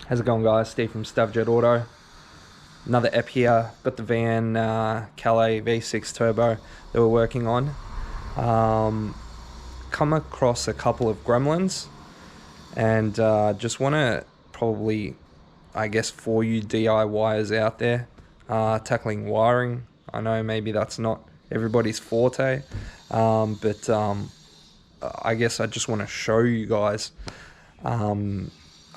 How's it going, guys? Steve from Stavjet Auto. Another ep here. Got the van Calais V6 Turbo that we're working on. Come across a couple of gremlins and just want to probably, I guess, for you DIYers out there tackling wiring. I know maybe that's not everybody's forte, but I guess I just want to show you guys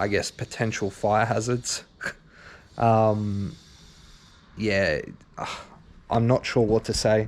I guess potential fire hazards. Yeah, I'm not sure what to say.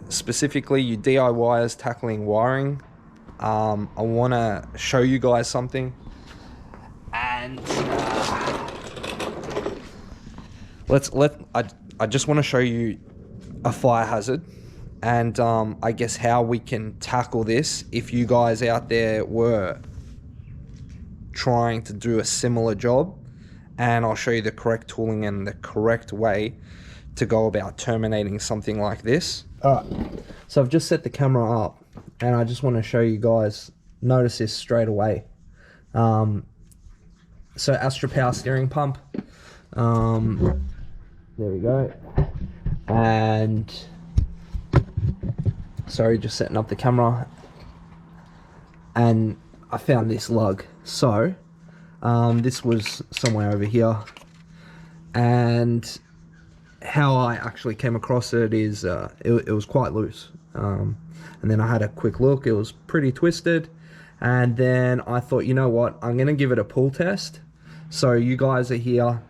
Specifically, you DIYers tackling wiring, I want to show you guys something, and I just want to show you a fire hazard, and I guess how we can tackle this if you guys out there were trying to do a similar job, and I'll show you the correct tooling and the correct way to go about terminating something like this. Alright, so I've just set the camera up and I just want to show you guys, notice this straight away. So Astra power steering pump, there we go, and sorry, just setting up the camera, and I found this lug. So this was somewhere over here, and how I actually came across it is it was quite loose, and then I had a quick look. It was pretty twisted, and then I thought, you know what, I'm gonna give it a pull test. So you guys are here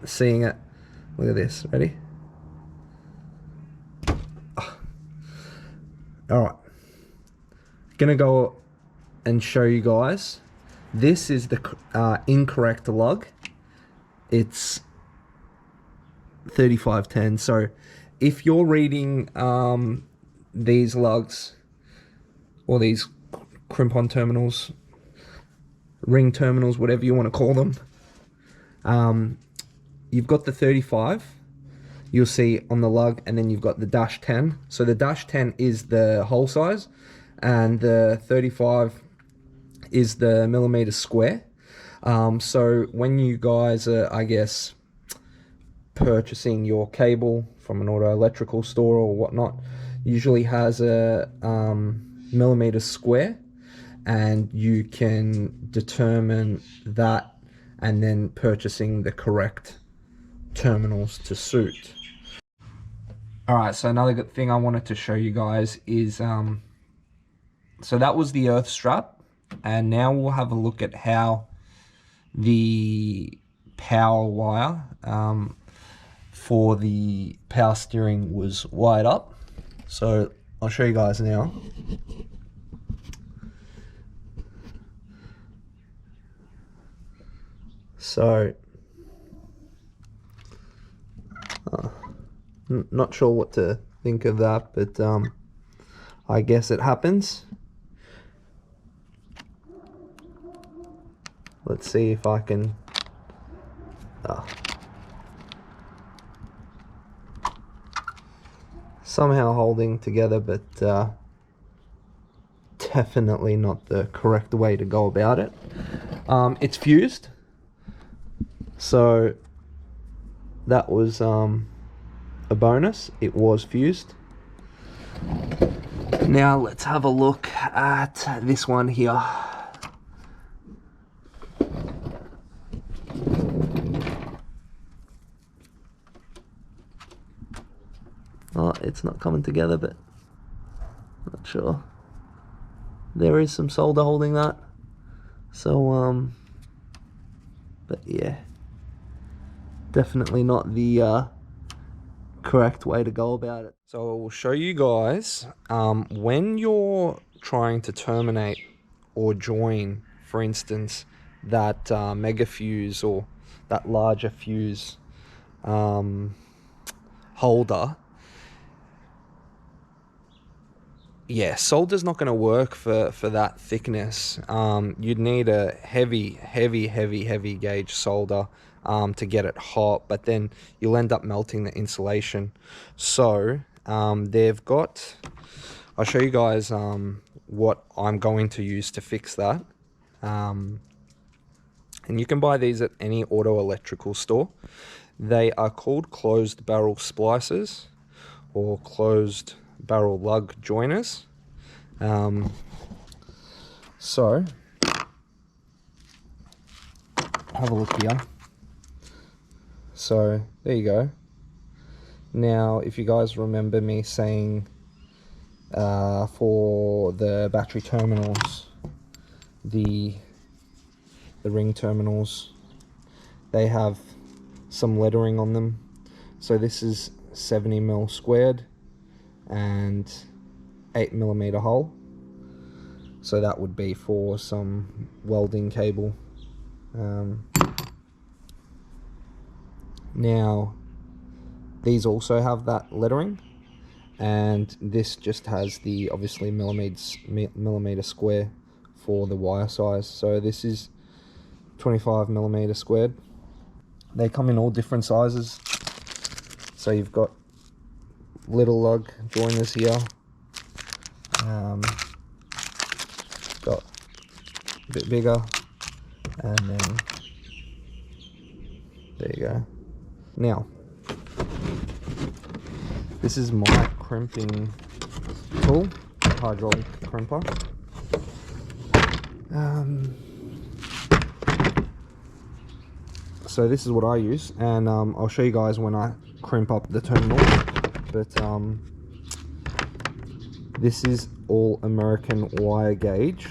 seeing it. Look at this. Ready? Alright, gonna go and show you guys. This is the incorrect lug. It's 3510. So if you're reading these lugs, or these crimp-on terminals, ring terminals, whatever you want to call them, you've got the 35, you'll see on the lug, and then you've got the dash 10. So the dash 10 is the hole size, and the 35 is the millimeter square. So when you guys are, I guess, purchasing your cable from an auto electrical store or whatnot, usually has a millimeter square, and you can determine that and then purchasing the correct terminals to suit. Alright, so another good thing I wanted to show you guys is so that was the earth strap, and now we'll have a look at how the power wire for the power steering was wired up. So I'll show you guys now. So not sure what to think of that, but I guess it happens. Let's see if I can somehow holding together, but definitely not the correct way to go about it. It's fused, so that was a bonus. It was fused. Now let's have a look at this one here. Oh, it's not coming together, but not sure. there is some solder holding that. So, but yeah, definitely not the correct way to go about it. So I will show you guys when you're trying to terminate or join, for instance, that mega fuse or that larger fuse holder. Yeah, solder's not going to work for that thickness. You'd need a heavy gauge solder to get it hot, but then you'll end up melting the insulation. So they've got, I'll show you guys what I'm going to use to fix that. And you can buy these at any auto electrical store. They are called closed barrel splicers or closed barrel lug joiners. So have a look here. So there you go. Now if you guys remember me saying for the battery terminals, the ring terminals, they have some lettering on them. So this is 70mm squared and 8mm hole. So that would be for some welding cable. Now these also have that lettering, and this just has the obviously millimeter square for the wire size. So this is 25mm squared. They come in all different sizes. So you've got little lug joiners here, got a bit bigger, and then there you go. Now this is my crimping tool, hydraulic crimper. So this is what I use, and I'll show you guys when I crimp up the terminal. But this is all American wire gauge.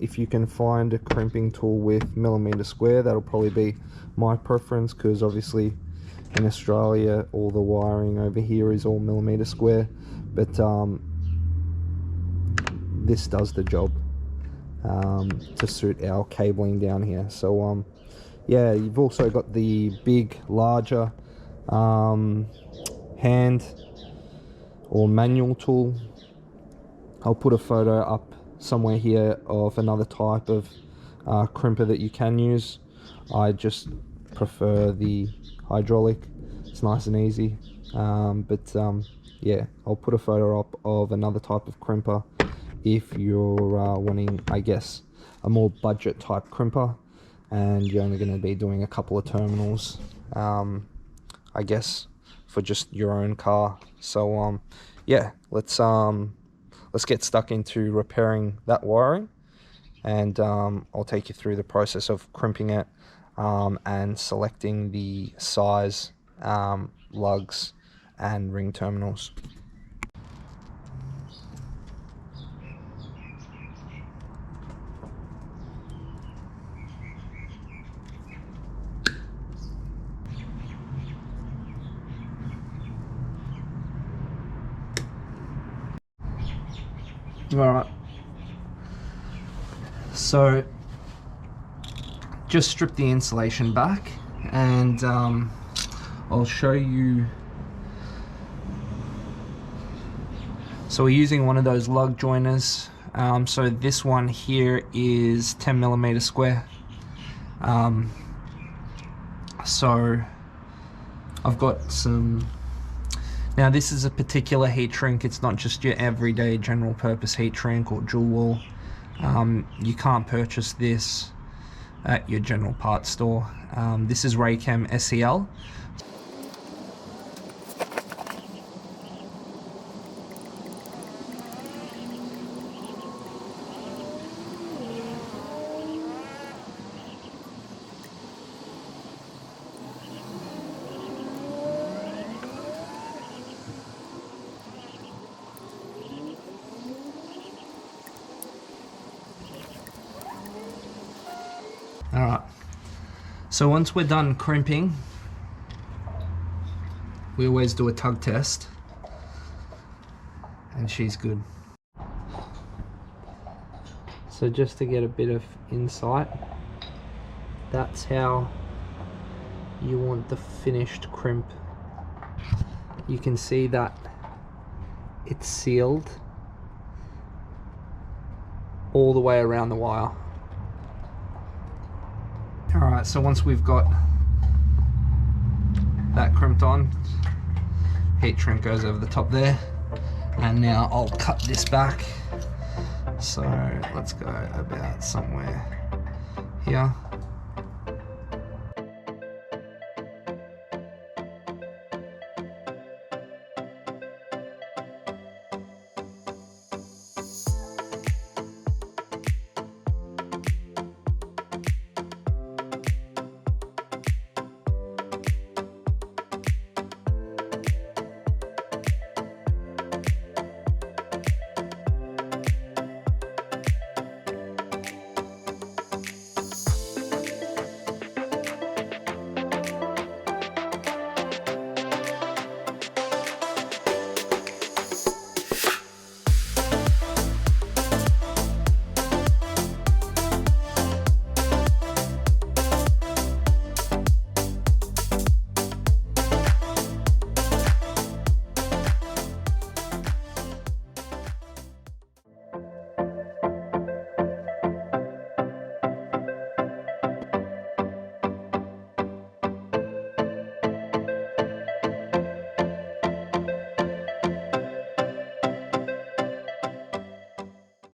If you can find a crimping tool with millimeter square, that'll probably be my preference, because obviously in Australia all the wiring over here is all millimeter square. But this does the job to suit our cabling down here. So yeah, you've also got the big, larger hand or manual tool. I'll put a photo up somewhere here of another type of crimper that you can use. I just prefer the hydraulic. It's nice and easy. Yeah, I'll put a photo up of another type of crimper if you're wanting, I guess, a more budget type crimper, and you're only going to be doing a couple of terminals, I guess, for just your own car. So yeah, let's get stuck into repairing that wiring, and I'll take you through the process of crimping it and selecting the size, lugs and ring terminals. Alright, so just strip the insulation back, and I'll show you. So we're using one of those lug joiners. So this one here is 10mm square. So I've got some. Now this is a particular heat shrink. It's not just your everyday general purpose heat shrink or jewel wall. You can't purchase this at your general parts store. This is Raychem SEL. Alright, so once we're done crimping, we always do a tug test, and she's good. So just to get a bit of insight, that's how you want the finished crimp. You can see that it's sealed all the way around the wire. Alright, so once we've got that crimped on, heat shrink goes over the top there, and now I'll cut this back. So let's go about somewhere here.